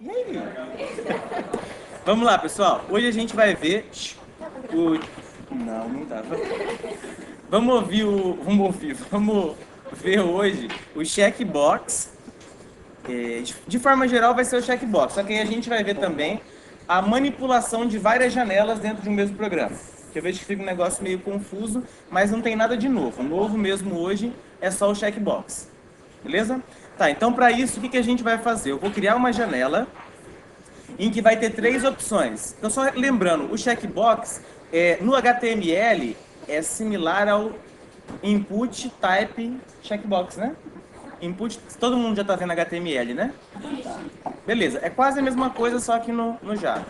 E aí? Vamos lá, pessoal. Hoje a gente vai ver o... Não, não dá. Vamos ver hoje o checkbox. De forma geral vai ser o checkbox, só que aí a gente vai ver também a manipulação de várias janelas dentro de um mesmo programa. Que eu vejo que fica um negócio meio confuso, mas não tem nada de novo. O novo mesmo hoje é só o checkbox. Beleza? Tá, então para isso, o que a gente vai fazer? Eu vou criar uma janela em que vai ter três opções. Então, só lembrando, o checkbox no HTML é similar ao input type checkbox, né? Input, todo mundo já está vendo HTML, né? Beleza, é quase a mesma coisa, só que no Java.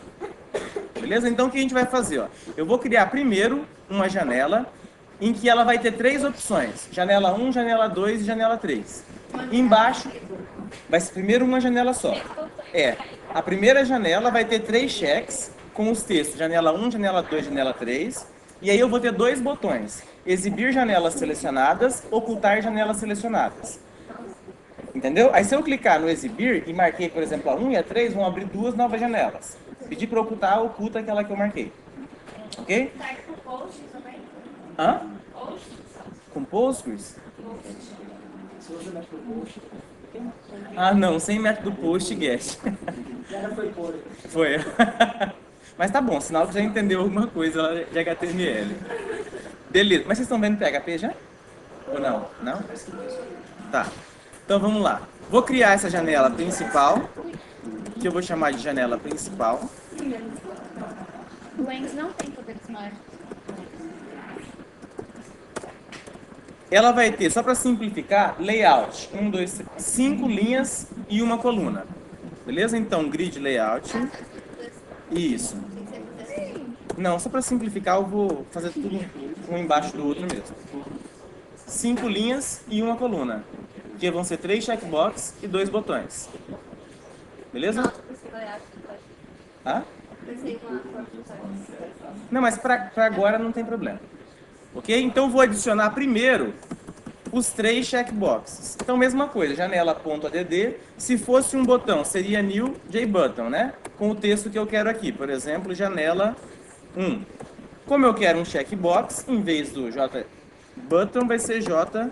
Beleza? Então, o que a gente vai fazer? Ó? Eu vou criar primeiro uma janela em que ela vai ter três opções. Janela 1, janela 2 e janela 3. Embaixo vai ser primeiro uma janela só. A primeira janela vai ter três cheques com os textos janela 1, janela 2, janela 3. E aí eu vou ter dois botões. Exibir janelas selecionadas, ocultar janelas selecionadas. Entendeu? Aí se eu clicar no exibir e marquei, por exemplo, a 1 e a 3, vão abrir duas novas janelas. Pedir para ocultar, oculta aquela que eu marquei. Ok? Hã? Com Postgres? Ah, não, sem método post get. Foi. Mas tá bom, sinal que já entendeu alguma coisa de HTML. Beleza, mas vocês estão vendo PHP já? Ou não? Não? Tá. Então vamos lá. Vou criar essa janela principal, que eu vou chamar de janela principal. O Ends não tem poderes mágicos. Ela vai ter, só para simplificar, layout. 1, 2, 3, 5 linhas e uma coluna. Beleza? Então, grid layout. Isso. Não, só para simplificar, eu vou fazer tudo um embaixo do outro mesmo. 5 linhas e uma coluna. Que vão ser 3 checkbox e 2 botões. Beleza? Ah? Não, mas para agora não tem problema. Ok? Então vou adicionar primeiro os 3 checkboxes. Então, mesma coisa, janela.add. Se fosse um botão, seria new JButton, né? Com o texto que eu quero aqui. Por exemplo, janela 1. Como eu quero um checkbox, em vez do JButton, vai ser J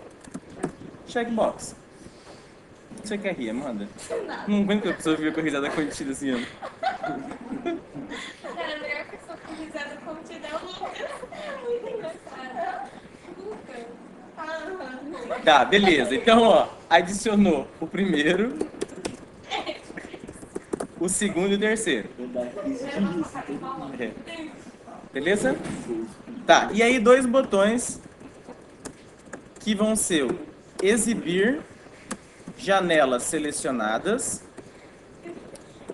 checkbox. O que você quer rir, Amanda? Não aguento que a pessoa fica com a risada contida assim, ó. Cara, a melhor pessoa com risada contida é o Lucas. É muito engraçado. Lucas. Tá, beleza. Então, ó, adicionou o primeiro, o segundo e o terceiro. Beleza? Tá, e aí 2 botões que vão ser o exibir janelas selecionadas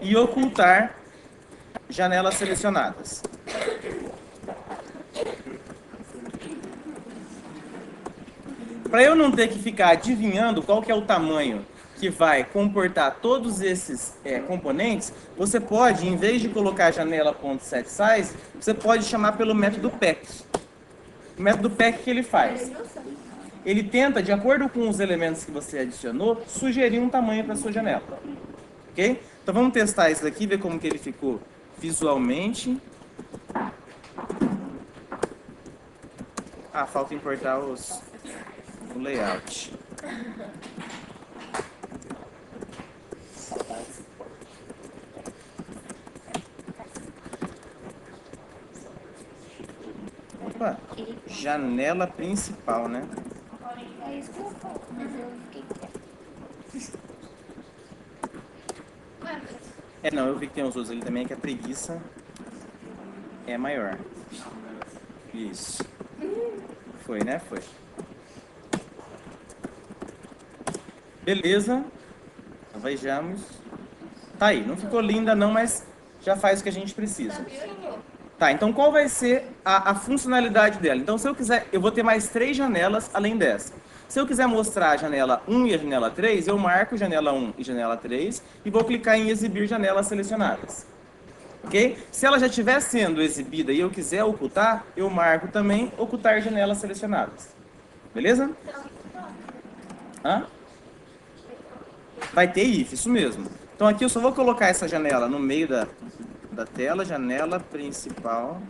e ocultar janelas selecionadas. Para eu não ter que ficar adivinhando qual que é o tamanho que vai comportar todos esses componentes, você pode, em vez de colocar janela.setSize, você pode chamar pelo método pack. O método pack que ele faz? Ele tenta, de acordo com os elementos que você adicionou, sugerir um tamanho para sua janela. Ok? Então vamos testar isso daqui, ver como que ele ficou visualmente. Ah, falta importar o layout. Opa, janela principal, né? É isso que eu falo, mas eu fiquei Não, eu vi que tem os outros ali também, que a preguiça é maior. Isso. Foi, né? Foi. Beleza. Então, vejamos. Tá aí, não ficou linda não, mas já faz o que a gente precisa. Tá, então qual vai ser a funcionalidade dela? Então, se eu quiser, eu vou ter mais 3 janelas além dessa. Se eu quiser mostrar a janela 1 e a janela 3, eu marco janela 1 e janela 3 e vou clicar em exibir janelas selecionadas. Ok? Se ela já estiver sendo exibida e eu quiser ocultar, eu marco também ocultar janelas selecionadas. Beleza? Hã? Vai ter if, isso mesmo. Então aqui eu só vou colocar essa janela no meio da tela, janela principal,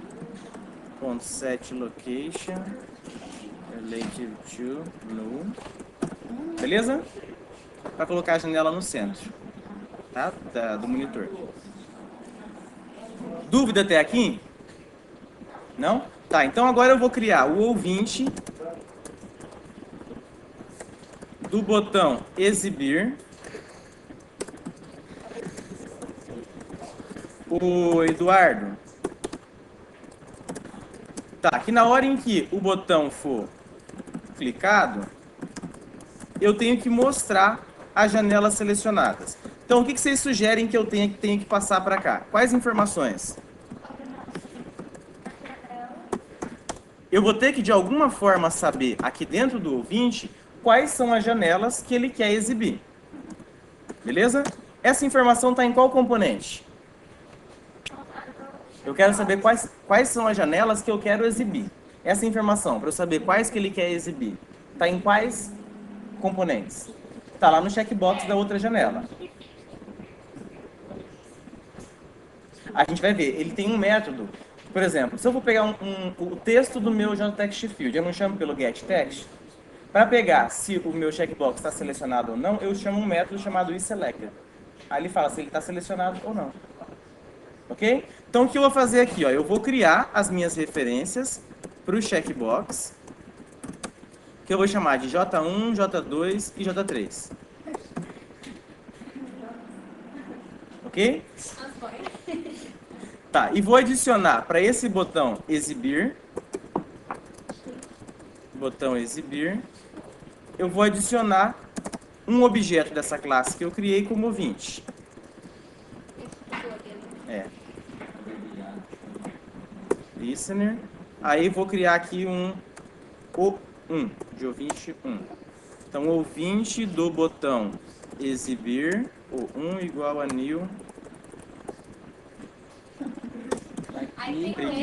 ponto set location, relative to null, beleza? Para colocar a janela no centro, tá? Do monitor. Dúvida até aqui? Não? Tá, então agora eu vou criar o ouvinte do botão exibir. O Eduardo. Tá, que na hora em que o botão for clicado, eu tenho que mostrar as janelas selecionadas. Então, o que vocês sugerem que eu tenha que passar para cá? Quais informações? Eu vou ter que, de alguma forma, saber aqui dentro do ouvinte quais são as janelas que ele quer exibir. Beleza? Essa informação está em qual componente? Eu quero saber quais são as janelas que eu quero exibir. Essa informação, para eu saber quais que ele quer exibir, está em quais componentes? Está lá no checkbox da outra janela. A gente vai ver, ele tem um método. Por exemplo, se eu vou pegar o texto do meu JText Field, eu não chamo pelo getText. Para pegar se o meu checkbox está selecionado ou não, eu chamo um método chamado isSelected. Aí ele fala se ele está selecionado ou não. Ok? Então, o que eu vou fazer aqui? Ó, eu vou criar as minhas referências para o checkbox, que eu vou chamar de J1, J2 e J3. Ok? Tá, e vou adicionar para esse botão exibir, eu vou adicionar um objeto dessa classe que eu criei como ouvinte. Listener. Aí vou criar aqui de ouvinte 1. Então, ouvinte do botão exibir, o 1 igual a new.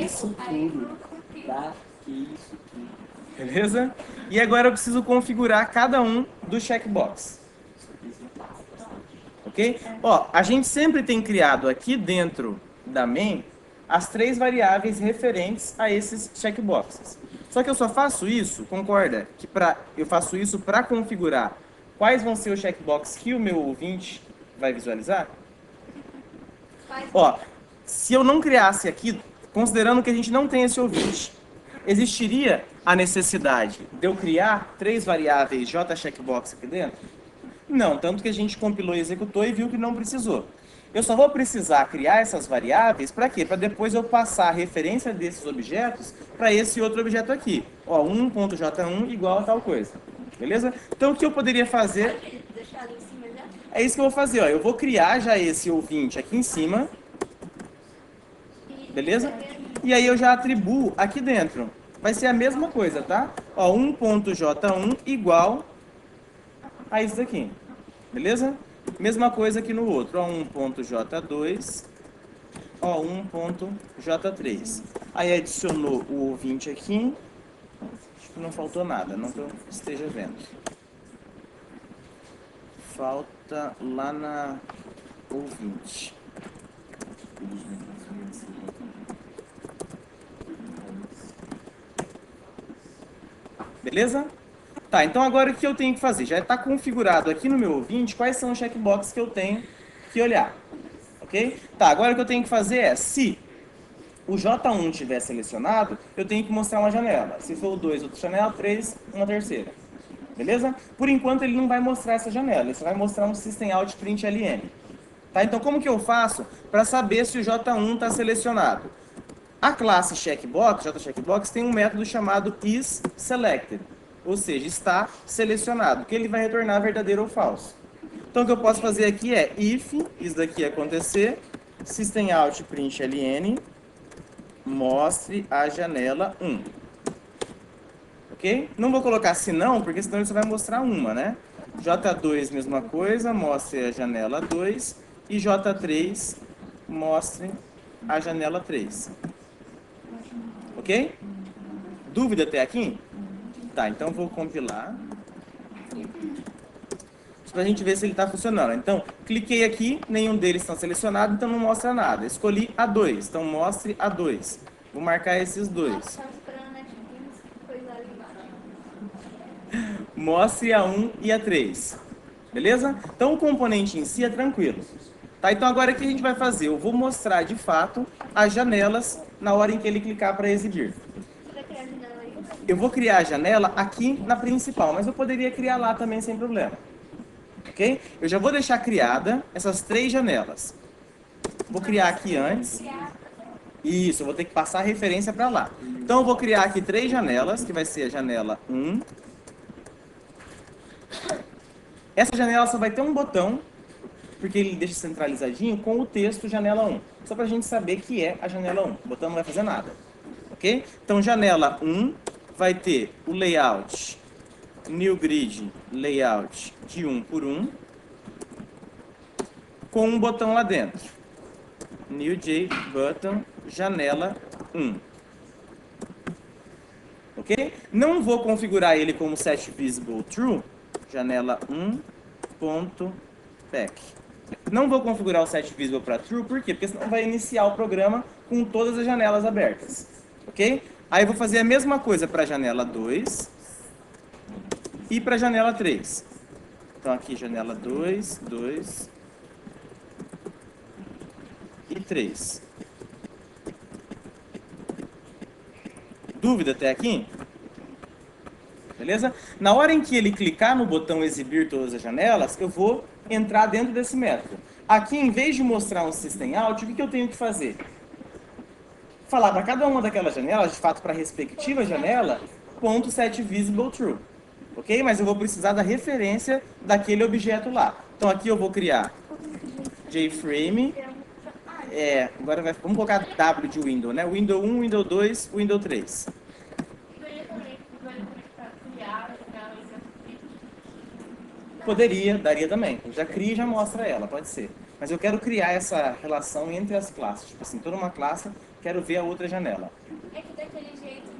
Isso tudo. Tá? Isso tudo. Beleza? E agora eu preciso configurar cada um do checkbox. Ok? Ó, a gente sempre tem criado aqui dentro da main as 3 variáveis referentes a esses checkboxes. Só que eu só faço isso, concorda? Que eu faço isso para configurar quais vão ser os checkboxes que o meu ouvinte vai visualizar. Ó, se eu não criasse aqui, considerando que a gente não tem esse ouvinte, existiria a necessidade de eu criar 3 variáveis JCheckbox aqui dentro? Não, tanto que a gente compilou e executou e viu que não precisou. Eu só vou precisar criar essas variáveis para quê? Para depois eu passar a referência desses objetos para esse outro objeto aqui. Ó, 1.j1 igual a tal coisa. Beleza? Então o que eu poderia fazer... É isso que eu vou fazer, ó. Eu vou criar já esse ouvinte aqui em cima. Beleza? E aí eu já atribuo aqui dentro. Vai ser a mesma coisa, tá? Ó, 1.j1 igual a isso daqui. Beleza? Mesma coisa aqui no outro. Ó, 1.j2. Ó, 1.j3. Aí adicionou o ouvinte aqui. Acho que não faltou nada, não que eu esteja vendo. Falta lá na ouvinte. Beleza? Tá, então agora o que eu tenho que fazer? Já está configurado aqui no meu ouvinte quais são os checkboxes que eu tenho que olhar. Ok? Tá, agora o que eu tenho que fazer é, se o J1 estiver selecionado, eu tenho que mostrar uma janela. Se for o 2, outra janela, 3, uma terceira. Beleza? Por enquanto ele não vai mostrar essa janela, ele só vai mostrar um System Out Print LN. Tá? Então como que eu faço para saber se o J1 está selecionado? A classe checkbox, JCheckbox, tem um método chamado isSelected, ou seja, está selecionado, que ele vai retornar verdadeiro ou falso. Então o que eu posso fazer aqui é if isso daqui acontecer, systemoutprintln mostre a janela 1. Ok? Não vou colocar se não, porque senão ele só vai mostrar uma, né? J2 mesma coisa, mostre a janela 2 e J3 mostre a janela 3. Ok? Dúvida até aqui? Tá, então vou compilar. para a gente ver se ele está funcionando. Então, cliquei aqui, nenhum deles está selecionado, então não mostra nada. Escolhi A2, então mostre A2. Vou marcar esses dois. Tá esperando a Netflix, coisa ali embaixo. Mostre A1 e A3. Beleza? Então o componente em si é tranquilo. Tá? Então agora o que a gente vai fazer? Eu vou mostrar de fato as janelas na hora em que ele clicar para exibir. Você vai criar a janela aí? Eu vou criar a janela aqui na principal, mas eu poderia criar lá também sem problema. Ok? Eu já vou deixar criada essas 3 janelas. Vou criar aqui antes. Isso, eu vou ter que passar a referência para lá. Então eu vou criar aqui 3 janelas, que vai ser a janela 1. Essa janela só vai ter um botão, porque ele deixa centralizadinho com o texto janela 1. Só para a gente saber que é a janela 1. O botão não vai fazer nada. Ok? Então janela 1 vai ter o layout New Grid Layout de 1 por 1, com um botão lá dentro. New J Button, janela 1. Ok? Não vou configurar ele como Set Visible True, janela 1.pack. Não vou configurar o Set Visible para True, por quê? Porque senão vai iniciar o programa com todas as janelas abertas. Ok? Aí eu vou fazer a mesma coisa para a janela 2 e para a janela 3. Então aqui janela 2, 2 e 3. Dúvida até aqui? Beleza? Na hora em que ele clicar no botão exibir todas as janelas, eu vou entrar dentro desse método. Aqui, em vez de mostrar um System Out, o que eu tenho que fazer? Falar para cada uma daquelas janelas, de fato para a respectiva janela, ponto set visible true. Ok? Mas eu vou precisar da referência daquele objeto lá. Então aqui eu vou criar JFrame. Agora vamos colocar W de window, né? Window 1, Window 2, Window 3. Poderia, daria também. Eu já cria e já mostra ela, pode ser. Mas eu quero criar essa relação entre as classes. Tipo assim, toda uma classe, quero ver a outra janela. É que daquele jeito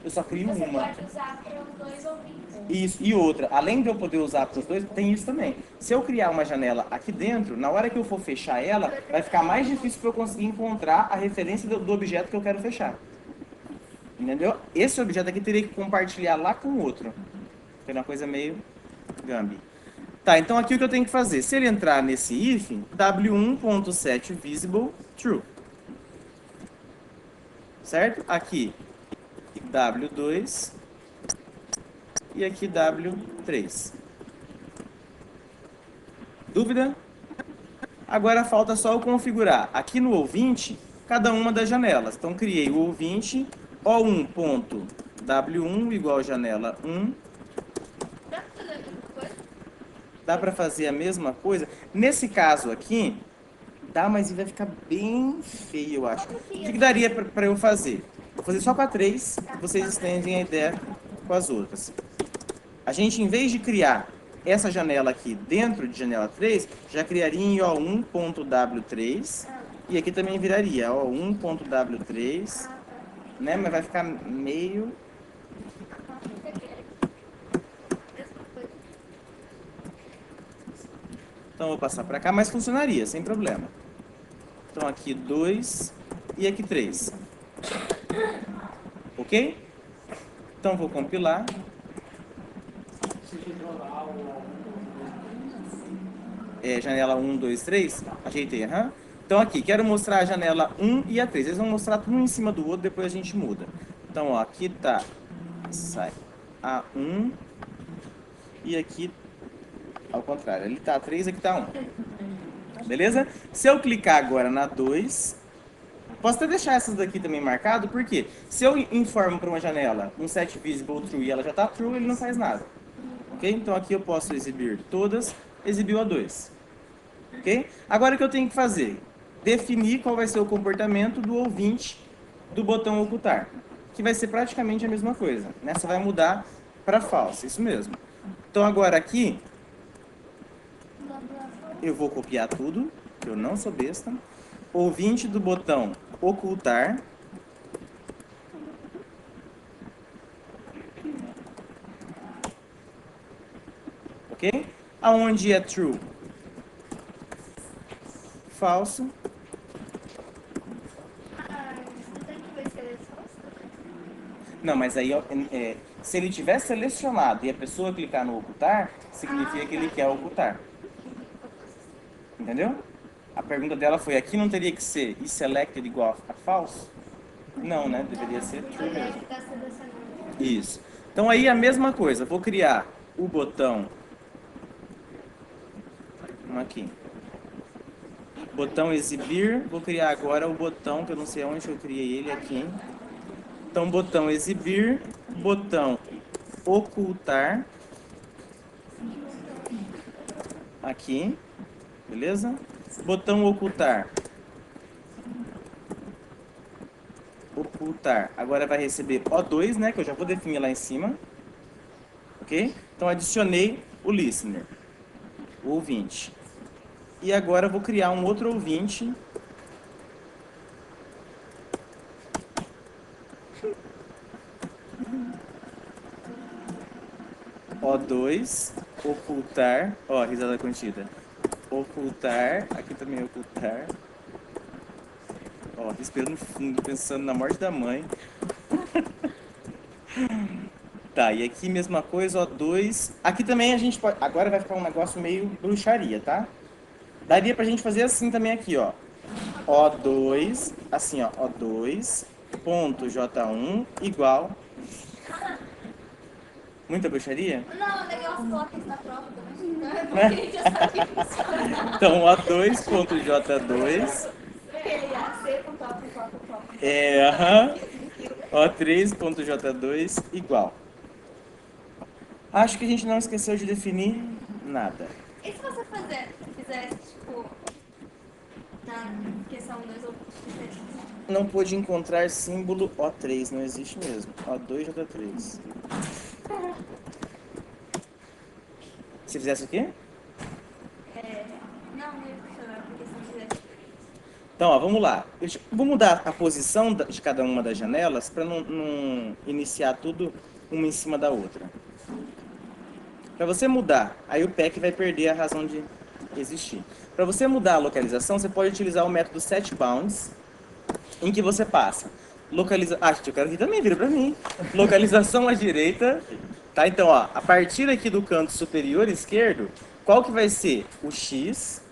Eu só crio você uma. pode usar para os dois ouvintes. Isso, e outra, além de eu poder usar para os dois, tem isso também. Se eu criar uma janela aqui dentro, na hora que eu for fechar ela, vai ficar mais difícil para eu conseguir encontrar a referência do objeto que eu quero fechar. Entendeu? Esse objeto aqui teria que compartilhar lá com o outro. Que é uma coisa meio gambi. Tá, então aqui o que eu tenho que fazer? Se ele entrar nesse if, w1.setVisible true. Certo? Aqui W2 e aqui W3. Dúvida? Agora falta só eu configurar aqui no ouvinte cada uma das janelas. Então criei o ouvinte O1.W1 igual janela 1. Dá para fazer a mesma coisa? Nesse caso aqui, dá, mas vai ficar bem feio, eu acho. O que daria para eu fazer? Vou fazer só com a 3, vocês estendem a ideia com as outras. A gente, em vez de criar essa janela aqui dentro de janela 3, já criaria em O1.W3, e aqui também viraria O1.W3, né? Mas vai ficar meio... Então, eu vou passar para cá, mas funcionaria, sem problema. Então, aqui 2 e aqui 3. Ok? Então, vou compilar. Janela 1, 2, 3. Ajeitei, aham. Então, aqui, quero mostrar a janela 1 e a 3. Eles vão mostrar tudo um em cima do outro, depois a gente muda. Então, ó, aqui tá A1 e aqui ao contrário. Ali tá 3, aqui tá 1. Beleza? Se eu clicar agora na 2, posso até deixar essas daqui também marcado, porque se eu informo para uma janela um set visible true e ela já tá true, ele não faz nada. Ok? Então aqui eu posso exibir todas, exibiu a 2. Ok? Agora o que eu tenho que fazer? Definir qual vai ser o comportamento do ouvinte do botão ocultar, que vai ser praticamente a mesma coisa, né? Só vai mudar para false, isso mesmo. Então agora aqui eu vou copiar tudo, que eu não sou besta. Ouvinte do botão ocultar. Ok? Aonde é true? Falso. Não tem que ver se ele é falso? Não, mas aí, ó, se ele tiver selecionado e a pessoa clicar no ocultar, significa que ele quer ocultar. Entendeu? A pergunta dela foi, aqui não teria que ser is selected igual a false? Não, né? Deveria ser true Ele é mesmo. que tá selecionando. Isso. Então aí a mesma coisa, vou criar o botão aqui. Botão exibir, vou criar agora o botão, que eu não sei onde eu criei ele aqui. Então botão exibir, botão ocultar. Aqui, beleza? Botão ocultar. Ocultar. Agora vai receber O2, né? Que eu já vou definir lá em cima. Ok? Então adicionei o listener, o ouvinte. E agora eu vou criar um outro ouvinte. O2, ocultar. Ó, risada contida. Ocultar. Aqui também ocultar. Ó, respirando fundo, pensando na morte da mãe. Tá, e aqui mesma coisa, O2. Aqui também a gente pode... Agora vai ficar um negócio meio bruxaria, tá? Daria pra gente fazer assim também aqui, ó. O2, assim, ó. O2, ponto J1, igual... Muita bruxaria? Não, o negócio coloca isso na prova também. Porque a gente já sabe que funciona. Então, O2, ponto J2... Ele ia ser com top. Aham. O3.J2 igual. Acho que a gente não esqueceu de definir nada. E se você fizesse, tipo, na questão 2 ou 3? Não pôde encontrar símbolo O3, não existe mesmo. O2J3. Se fizesse o quê? Não ia funcionar, porque se não fizesse. Então, ó, vamos lá. Vou mudar a posição de cada uma das janelas para não iniciar tudo uma em cima da outra. Para você mudar, aí o pack vai perder a razão de existir. Para você mudar a localização, você pode utilizar o método setBounds, em que você passa gente, eu quero que também vira para mim. Localização à direita, tá? Então, ó, a partir aqui do canto superior esquerdo, qual que vai ser o X?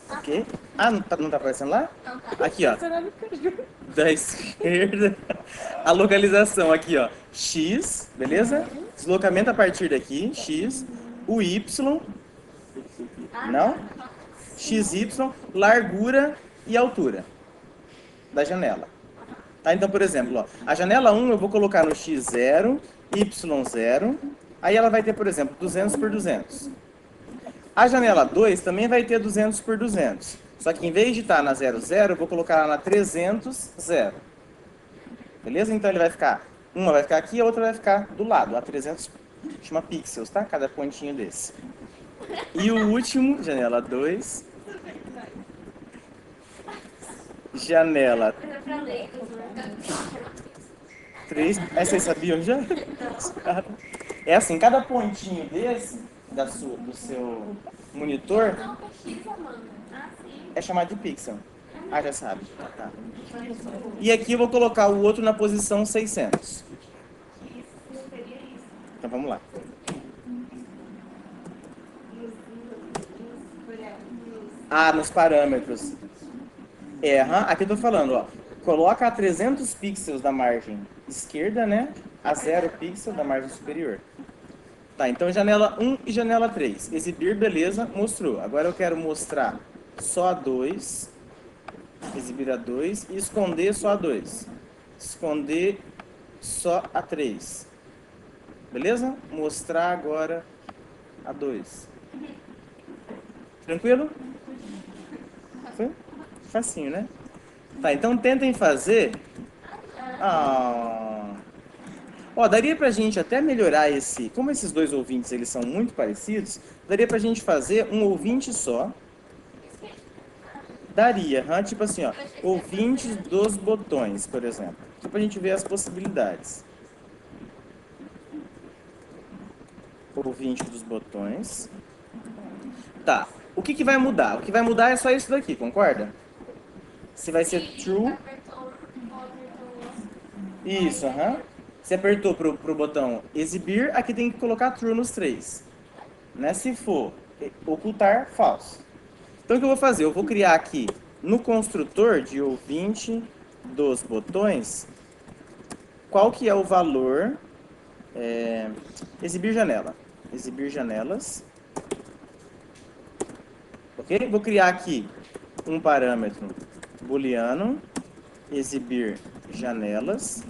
Ok? Ah, não tá aparecendo lá? Não, tá. Aqui, ó. Da esquerda. A localização aqui, ó. X, beleza? Deslocamento a partir daqui, X. O Y. Não? XY, largura e altura da janela. Tá? Então, por exemplo, ó, a janela 1 eu vou colocar no X0, Y0. Aí ela vai ter, por exemplo, 200 por 200. A janela 2 também vai ter 200 por 200. Só que em vez de estar na 00, eu vou colocar ela na 300, 0. Beleza? Então ele vai ficar... Uma vai ficar aqui, a outra vai ficar do lado. A 300 chama pixels, tá? Cada pontinho desse. E o último, janela 2. Janela É pra leigos, né? 3. Essa vocês sabiam já? É assim, cada pontinho desse, do seu monitor, Não, com X, Amanda. Ah, sim. é chamado de pixel. Ah, já sabe. Tá. E aqui eu vou colocar o outro na posição 600. Isso seria isso. Então vamos lá. Ah, nos parâmetros. Aqui eu tô falando, ó. Coloca a 300 pixels da margem esquerda, né? A 0 pixel da margem superior. Tá, então janela 1 e janela 3. Exibir, beleza, mostrou. Agora eu quero mostrar só a 2. Exibir a 2 e esconder só a 2. Esconder só a 3. Beleza? Mostrar agora a 2. Tranquilo? Foi? Facinho, né? Tá, então tentem fazer... Ó, daria pra gente até melhorar esse... Como esses dois ouvintes, eles são muito parecidos, daria pra gente fazer um ouvinte só. Daria, tipo assim, ó, ouvintes dos botões, por exemplo. Só pra gente ver as possibilidades. Ouvinte dos botões. Tá. O que vai mudar? O que vai mudar é só isso daqui, concorda? Se vai ser true. Apertou, Isso, aham. Você apertou pro botão exibir, aqui tem que colocar true nos três. Né? Se for ocultar, falso. Então o que eu vou fazer? Eu vou criar aqui no construtor de ouvinte dos botões, qual que é o valor? Exibir janela. Exibir janelas. Ok? Vou criar aqui um parâmetro booleano, exibir janelas.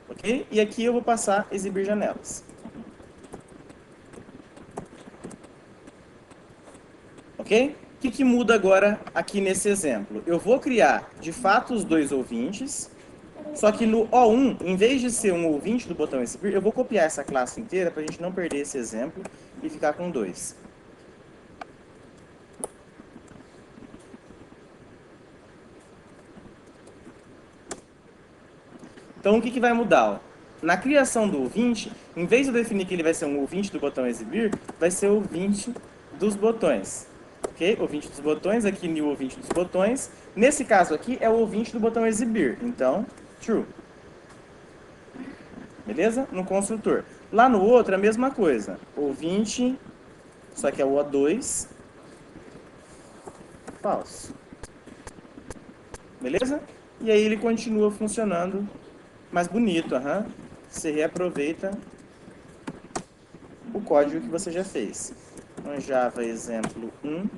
Ok? E aqui eu vou passar exibir janelas. Ok? O que muda agora aqui nesse exemplo? Eu vou criar, de fato, os dois ouvintes, só que no O1, em vez de ser um ouvinte do botão exibir, eu vou copiar essa classe inteira para a gente não perder esse exemplo e ficar com dois. Então, o que vai mudar? Ó? Na criação do ouvinte, em vez de eu definir que ele vai ser um ouvinte do botão exibir, vai ser ouvinte dos botões. Ok? Ouvinte dos botões, aqui new ouvinte dos botões. Nesse caso aqui, é o ouvinte do botão exibir. Então, true. Beleza? No construtor. Lá no outro, a mesma coisa. Ouvinte, só que é o O2. Falso. Beleza? E aí ele continua funcionando mais bonito, aham. Você reaproveita o código que você já fez. Então, Java exemplo 1.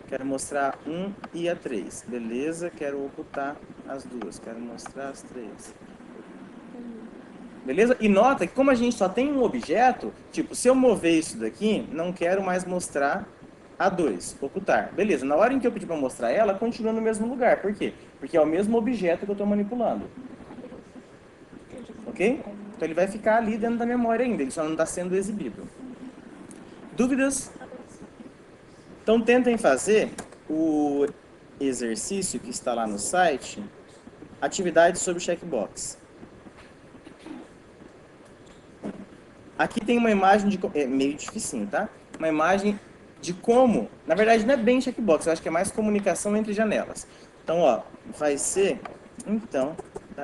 Quero mostrar 1 e a 3. Beleza, quero ocultar as duas. Quero mostrar as 3. Beleza? E nota que como a gente só tem um objeto, tipo, se eu mover isso daqui, não quero mais mostrar a 2, ocultar. Beleza, na hora em que eu pedir para mostrar ela, continua no mesmo lugar. Por quê? Porque é o mesmo objeto que eu estou manipulando. Ok? Então ele vai ficar ali dentro da memória ainda, ele só não está sendo exibido. Dúvidas? Então tentem fazer o exercício que está lá no site, atividades sobre checkbox. Aqui tem uma imagem de... É meio dificinho, tá? Uma imagem de como... Na verdade, não é bem checkbox, eu acho que é mais comunicação entre janelas. Então, ó, vai ser... Então,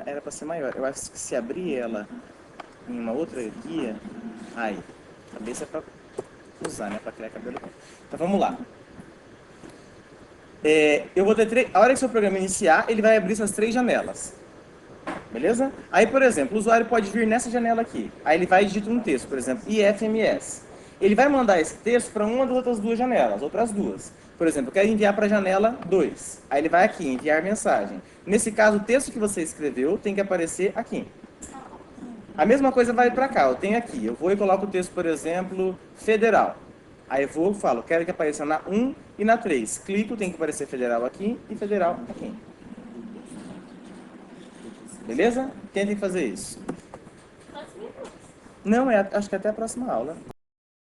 era para ser maior. Eu acho que se abrir ela em uma outra guia... Aí, cabeça é para usar, né? Para criar cabelo. Então, vamos lá. Eu vou ter a hora que seu programa iniciar, ele vai abrir essas três janelas. Beleza? Aí, por exemplo, o usuário pode vir nessa janela aqui. Aí ele vai e digita um texto, por exemplo, IFMS. Ele vai mandar esse texto para uma das outras duas janelas, ou para as duas. Por exemplo, eu quero enviar para a janela 2. Aí ele vai aqui, enviar mensagem. Nesse caso, o texto que você escreveu tem que aparecer aqui. A mesma coisa vai para cá, eu tenho aqui. Eu vou e coloco o texto, por exemplo, federal. Aí eu vou e falo, quero que apareça na 1 e na 3. Clico, tem que aparecer federal aqui e federal aqui. Beleza? Tentem fazer isso. Não, acho que até a próxima aula.